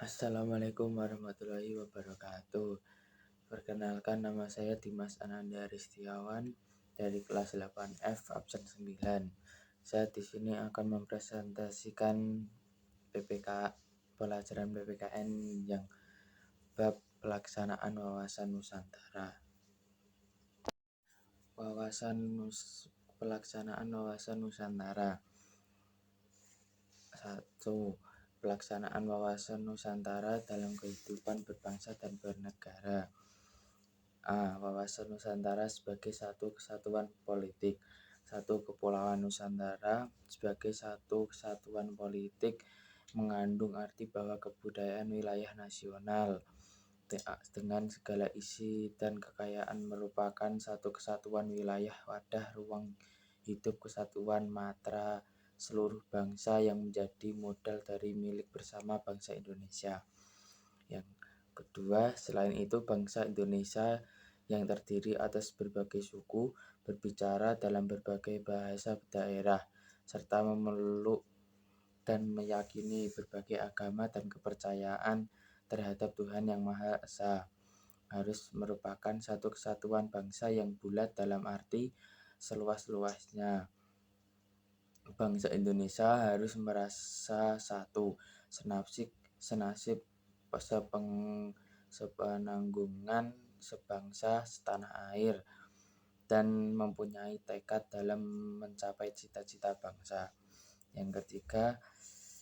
Assalamualaikum warahmatullahi wabarakatuh. Perkenalkan, nama saya Dimas Ananda Ristiawan dari kelas 8F absen 9. Saya di sini akan mempresentasikan PPK pelajaran PPKN yang bab pelaksanaan wawasan Nusantara. Pelaksanaan wawasan Nusantara. 1. Pelaksanaan wawasan Nusantara dalam kehidupan berbangsa dan bernegara. A. Wawasan Nusantara sebagai satu kesatuan politik. 1. Kepulauan Nusantara sebagai satu kesatuan politik mengandung arti bahwa kebudayaan wilayah nasional dengan segala isi dan kekayaan merupakan satu kesatuan wilayah wadah ruang hidup kesatuan matra seluruh bangsa yang menjadi modal dari milik bersama bangsa Indonesia. Yang kedua, selain itu bangsa Indonesia yang terdiri atas berbagai suku berbicara dalam berbagai bahasa daerah serta memeluk dan meyakini berbagai agama dan kepercayaan terhadap Tuhan Yang Maha Esa harus merupakan satu kesatuan bangsa yang bulat dalam arti seluas-luasnya. Bangsa Indonesia harus merasa satu, senasib, sepenanggungan, sebangsa, setanah air, dan mempunyai tekad dalam mencapai cita-cita bangsa. Yang ketiga,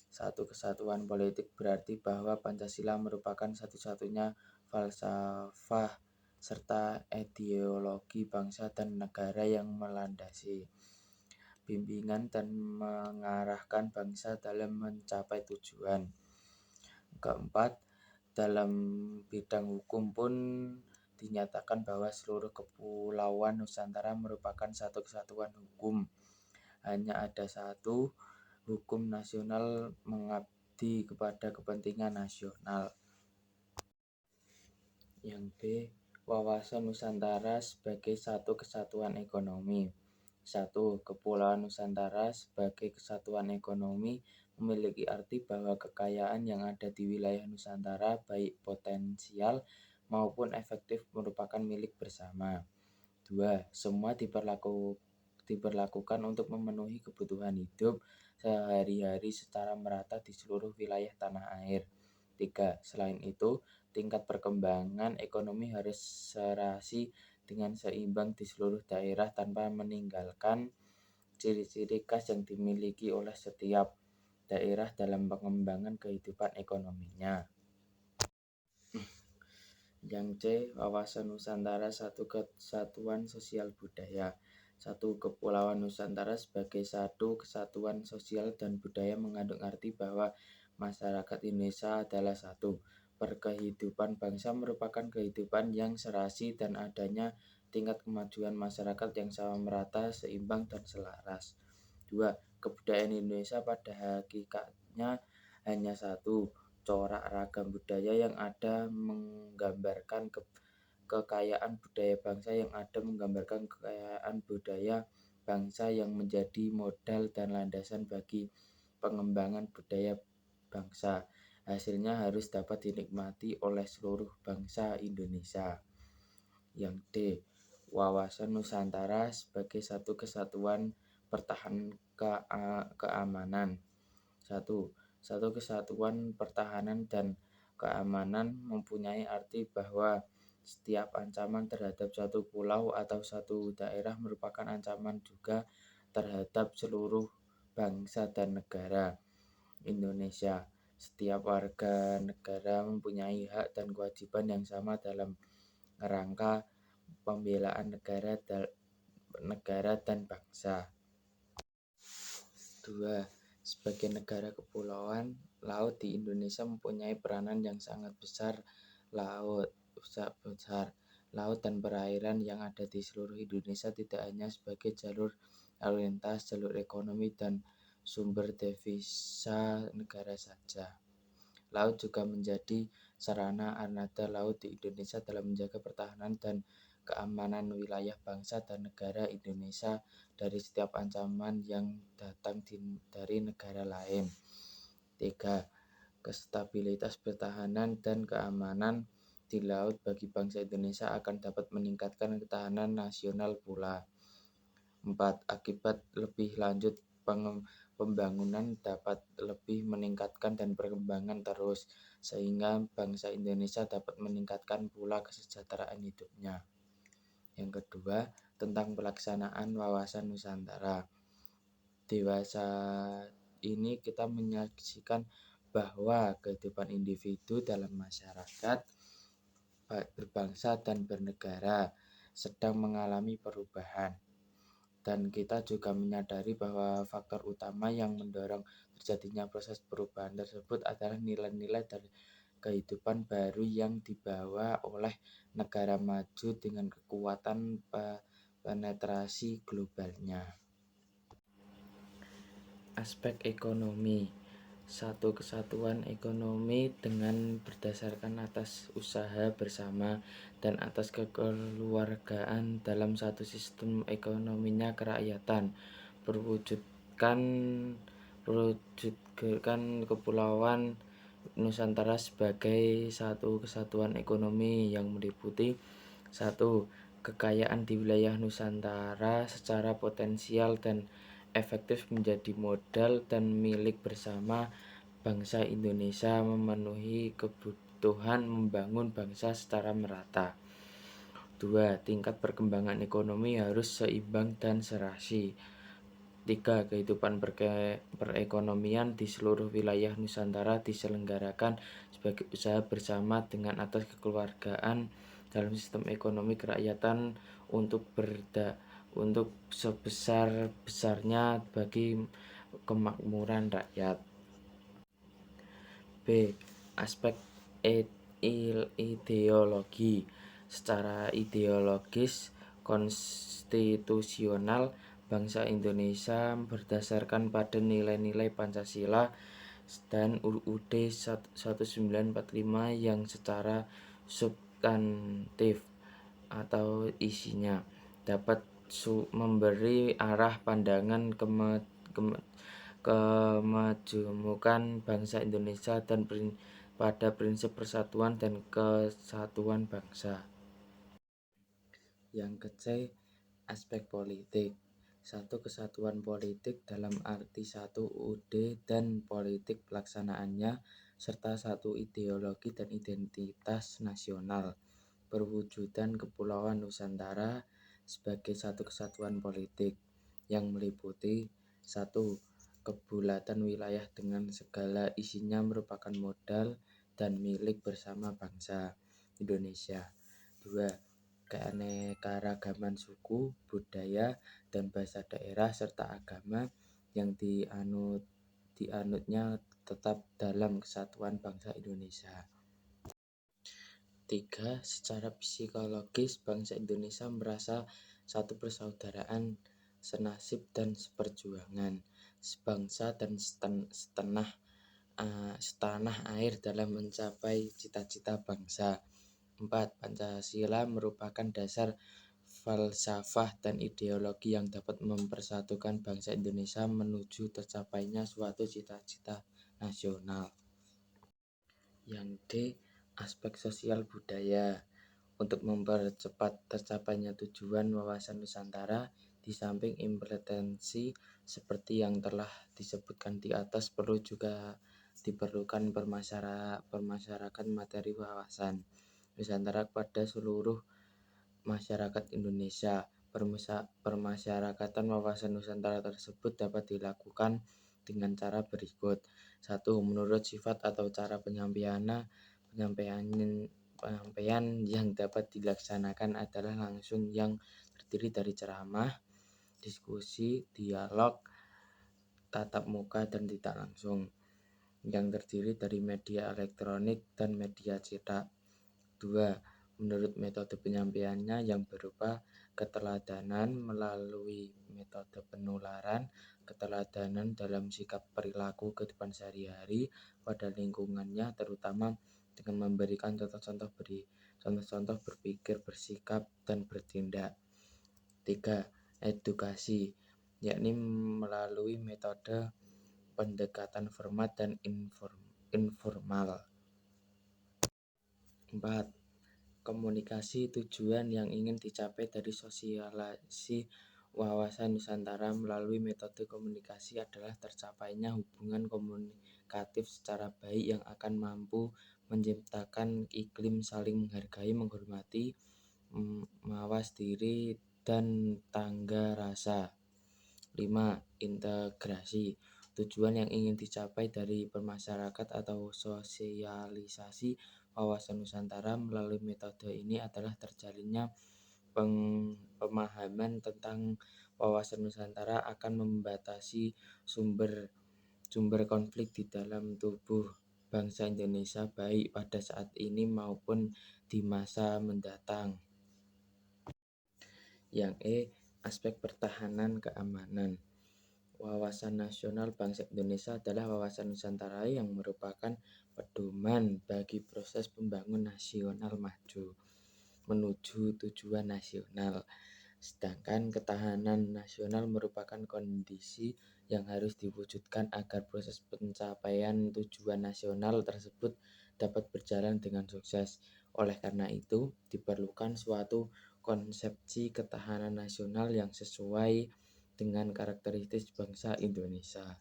satu kesatuan politik berarti bahwa Pancasila merupakan satu-satunya falsafah serta ideologi bangsa dan negara yang melandasi bimbingan dan mengarahkan bangsa dalam mencapai tujuan. Keempat, dalam bidang hukum pun dinyatakan bahwa seluruh kepulauan Nusantara merupakan satu kesatuan hukum. Hanya ada satu hukum nasional mengabdi kepada kepentingan nasional. Yang B. Wawasan Nusantara sebagai satu kesatuan ekonomi. 1. Kepulauan Nusantara sebagai kesatuan ekonomi memiliki arti bahwa kekayaan yang ada di wilayah Nusantara baik potensial maupun efektif merupakan milik bersama. 2. Semua diperlakukan untuk memenuhi kebutuhan hidup sehari-hari secara merata di seluruh wilayah tanah air. 3. Selain itu, tingkat perkembangan ekonomi harus serasi dengan seimbang di seluruh daerah tanpa meninggalkan ciri-ciri khas yang dimiliki oleh setiap daerah dalam pengembangan kehidupan ekonominya. Yang C. Wawasan Nusantara satu kesatuan sosial budaya. 1. Kepulauan Nusantara sebagai satu kesatuan sosial dan budaya mengandung arti bahwa masyarakat Indonesia adalah satu. Perkehidupan bangsa merupakan kehidupan yang serasi dan adanya tingkat kemajuan masyarakat yang sama merata, seimbang, dan selaras. 2. Kebudayaan Indonesia pada hakikatnya hanya satu, corak ragam budaya yang ada menggambarkan kekayaan budaya bangsa yang ada menggambarkan kekayaan budaya bangsa yang menjadi modal dan landasan bagi pengembangan budaya bangsa. Hasilnya harus dapat dinikmati oleh seluruh bangsa Indonesia. Yang D. Wawasan Nusantara sebagai satu kesatuan pertahanan keamanan. 1. Satu kesatuan pertahanan dan keamanan mempunyai arti bahwa setiap ancaman terhadap satu pulau atau satu daerah merupakan ancaman juga terhadap seluruh bangsa dan negara Indonesia. Setiap warga negara mempunyai hak dan kewajiban yang sama dalam rangka pembelaan negara dan bangsa. 2. Sebagai negara kepulauan, laut di Indonesia mempunyai peranan yang sangat besar. Laut dan perairan yang ada di seluruh Indonesia tidak hanya sebagai jalur lalu lintas, jalur ekonomi, dan sumber devisa negara saja. Laut juga menjadi sarana armada laut di Indonesia dalam menjaga pertahanan dan keamanan wilayah bangsa dan negara Indonesia dari setiap ancaman yang datang dari negara lain. 3. stabilitas pertahanan dan keamanan di laut bagi bangsa Indonesia akan dapat meningkatkan ketahanan nasional pula. 4. Akibat lebih lanjut pembangunan dapat lebih meningkatkan dan berkembang terus, sehingga bangsa Indonesia dapat meningkatkan pula kesejahteraan hidupnya. Yang kedua, tentang pelaksanaan wawasan Nusantara. Dewasa ini kita menyaksikan bahwa kehidupan individu dalam masyarakat, berbangsa dan bernegara sedang mengalami perubahan. Dan kita juga menyadari bahwa faktor utama yang mendorong terjadinya proses perubahan tersebut adalah nilai-nilai dari kehidupan baru yang dibawa oleh negara maju dengan kekuatan penetrasi globalnya. Aspek ekonomi. Satu kesatuan ekonomi dengan berdasarkan atas usaha bersama dan atas kekeluargaan dalam satu sistem ekonominya kerakyatan, perwujudkan kepulauan Nusantara sebagai satu kesatuan ekonomi yang meliputi 1. Kekayaan di wilayah Nusantara secara potensial dan efektif menjadi modal dan milik bersama bangsa Indonesia memenuhi kebutuhan membangun bangsa secara merata. 2. Tingkat perkembangan ekonomi harus seimbang dan serasi. 3. Kehidupan perekonomian di seluruh wilayah Nusantara diselenggarakan sebagai usaha bersama dengan atas kekeluargaan dalam sistem ekonomi kerakyatan untuk sebesar-besarnya bagi kemakmuran rakyat. B. Aspek ideologi. Secara ideologis konstitusional, bangsa Indonesia berdasarkan pada nilai-nilai Pancasila dan UUD 1945 yang secara substantif atau isinya dapat memberi arah pandangan kemajemukan bangsa Indonesia dan pada prinsip persatuan dan kesatuan bangsa. Yang ketiga, aspek politik. Satu kesatuan politik dalam arti satu UUD dan politik pelaksanaannya, serta satu ideologi dan identitas nasional. Perwujudan Kepulauan Nusantara sebagai satu kesatuan politik yang meliputi 1. Kebulatan wilayah dengan segala isinya merupakan modal dan milik bersama bangsa Indonesia. 2. Keanekaragaman suku, budaya, dan bahasa daerah serta agama yang dianutnya tetap dalam kesatuan bangsa Indonesia. 3. Secara psikologis, bangsa Indonesia merasa satu persaudaraan, senasib dan seperjuangan, sebangsa dan setanah air dalam mencapai cita-cita bangsa. 4. Pancasila merupakan dasar falsafah dan ideologi yang dapat mempersatukan bangsa Indonesia menuju tercapainya suatu cita-cita nasional. Yang D. Aspek sosial budaya. Untuk mempercepat tercapainya tujuan wawasan Nusantara, di samping implementasi seperti yang telah disebutkan di atas, perlu juga diperlukan permasyarakatan materi wawasan Nusantara kepada seluruh masyarakat Indonesia. Permasyarakatan wawasan Nusantara tersebut dapat dilakukan dengan cara berikut. 1. Menurut sifat atau cara penyampaian yang dapat dilaksanakan adalah langsung yang terdiri dari ceramah, diskusi, dialog, tatap muka, dan tidak langsung yang terdiri dari media elektronik dan media cetak. 2. Menurut metode penyampaiannya yang berupa keteladanan melalui metode penularan, keteladanan dalam sikap perilaku kehidupan sehari-hari pada lingkungannya, terutama dengan memberikan contoh-contoh berpikir, bersikap, dan bertindak. 3. Edukasi, yakni melalui metode pendekatan format dan informal. 4. Komunikasi tujuan yang ingin dicapai dari sosialisasi wawasan Nusantara melalui metode komunikasi adalah tercapainya hubungan komunikatif secara baik yang akan mampu menciptakan iklim saling menghargai, menghormati, mawas diri, dan tangga rasa. 5. Integrasi. Tujuan yang ingin dicapai dari bermasyarakat atau sosialisasi wawasan Nusantara melalui metode ini adalah terjalinnya pemahaman tentang wawasan Nusantara akan membatasi sumber konflik di dalam tubuh bangsa Indonesia baik pada saat ini maupun di masa mendatang. Yang aspek pertahanan keamanan. Wawasan nasional bangsa Indonesia adalah wawasan Nusantara yang merupakan pedoman bagi proses pembangunan nasional maju menuju tujuan nasional. Sedangkan ketahanan nasional merupakan kondisi yang harus diwujudkan agar proses pencapaian tujuan nasional tersebut dapat berjalan dengan sukses. Oleh karena itu, diperlukan suatu konsepsi ketahanan nasional yang sesuai dengan karakteristik bangsa Indonesia.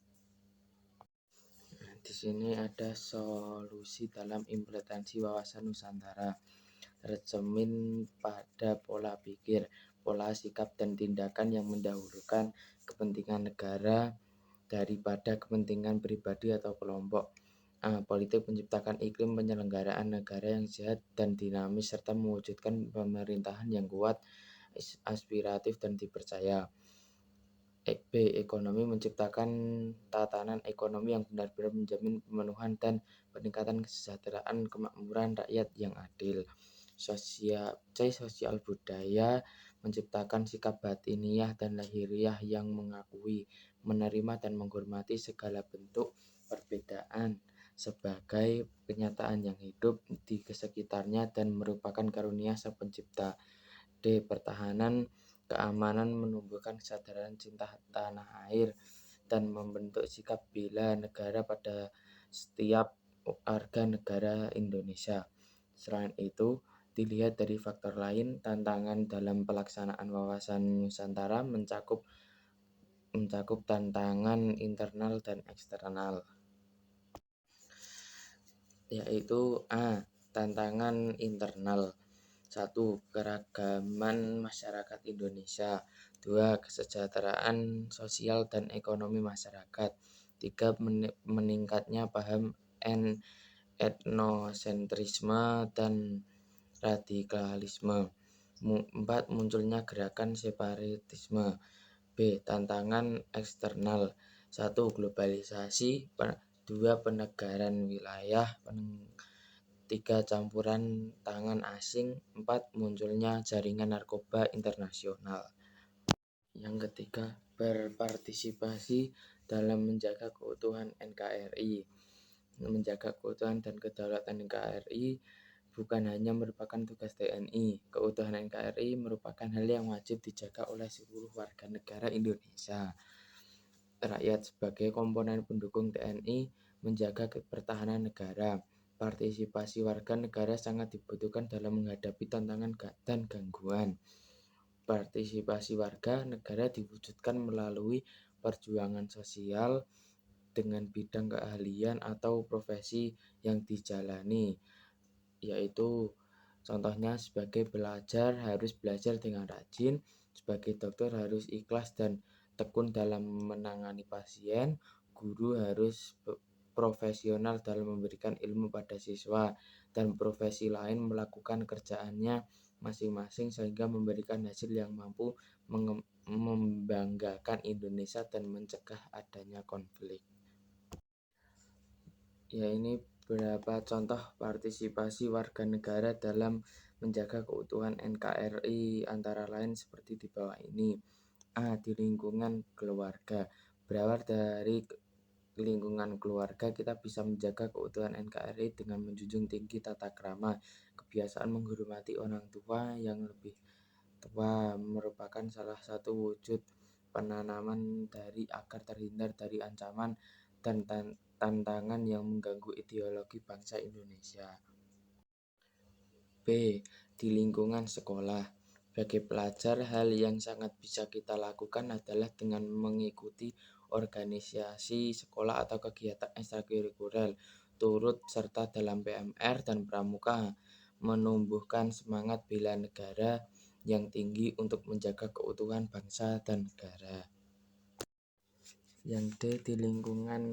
Di sini ada solusi dalam implementasi wawasan Nusantara. Tercermin pada pola pikir, pola sikap dan tindakan yang mendahulukan kepentingan negara daripada kepentingan pribadi atau kelompok. Politik menciptakan iklim penyelenggaraan negara yang sehat dan dinamis serta mewujudkan pemerintahan yang kuat, aspiratif dan dipercaya. Ekonomi menciptakan tatanan ekonomi yang benar-benar menjamin pemenuhan dan peningkatan kesejahteraan kemakmuran rakyat yang adil. Sosial budaya menciptakan sikap batiniah dan lahiriah yang mengakui, menerima dan menghormati segala bentuk perbedaan sebagai kenyataan yang hidup di sekitarnya dan merupakan karunia Sang Pencipta. Pertahanan keamanan menumbuhkan kesadaran cinta tanah air dan membentuk sikap bela negara pada setiap warga negara Indonesia. Selain itu, dilihat dari faktor lain, tantangan dalam pelaksanaan wawasan Nusantara mencakup tantangan internal dan eksternal, yaitu tantangan internal. 1. Keragaman masyarakat Indonesia. 2. Kesejahteraan sosial dan ekonomi masyarakat. 3. Meningkatnya paham etnosentrisme dan radikalisme. 4. Munculnya gerakan separatisme. B. Tantangan eksternal. 1. Globalisasi. 2. Penegaran wilayah. 3. Campuran tangan asing. 4. Munculnya jaringan narkoba internasional. Yang ketiga, berpartisipasi dalam menjaga keutuhan NKRI. Menjaga keutuhan dan kedaulatan NKRI bukan hanya merupakan tugas TNI. Keutuhan NKRI merupakan hal yang wajib dijaga oleh seluruh warga negara Indonesia. Rakyat sebagai komponen pendukung TNI menjaga pertahanan negara. Partisipasi warga negara sangat dibutuhkan dalam menghadapi tantangan dan gangguan. Partisipasi warga negara diwujudkan melalui perjuangan sosial dengan bidang keahlian atau profesi yang dijalani, yaitu contohnya sebagai belajar harus belajar dengan rajin, sebagai dokter harus ikhlas dan tekun dalam menangani pasien, guru harus profesional dalam memberikan ilmu pada siswa, dan profesi lain melakukan kerjaannya masing-masing sehingga memberikan hasil yang mampu membanggakan Indonesia dan mencegah adanya konflik. Ya, ini beberapa contoh partisipasi warga negara dalam menjaga keutuhan NKRI antara lain seperti di bawah ini. Di lingkungan keluarga. Berawal dari lingkungan keluarga, kita bisa menjaga keutuhan NKRI dengan menjunjung tinggi tata krama. Kebiasaan menghormati orang tua yang lebih tua merupakan salah satu wujud penanaman dari agar terhindar dari ancaman dan tantangan yang mengganggu ideologi bangsa Indonesia. B. Di lingkungan sekolah. Bagi pelajar, hal yang sangat bisa kita lakukan adalah dengan mengikuti organisasi sekolah atau kegiatan ekstrakurikuler, turut serta dalam PMR dan pramuka, menumbuhkan semangat bela negara yang tinggi untuk menjaga keutuhan bangsa dan negara. Yang D. Di lingkungan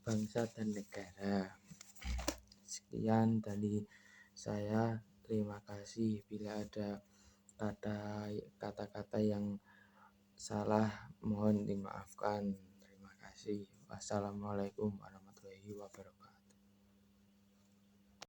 bangsa dan negara. Sekian dari saya, terima kasih. Bila ada kata-kata yang salah mohon dimaafkan. Terima kasih. Wassalamualaikum warahmatullahi wabarakatuh.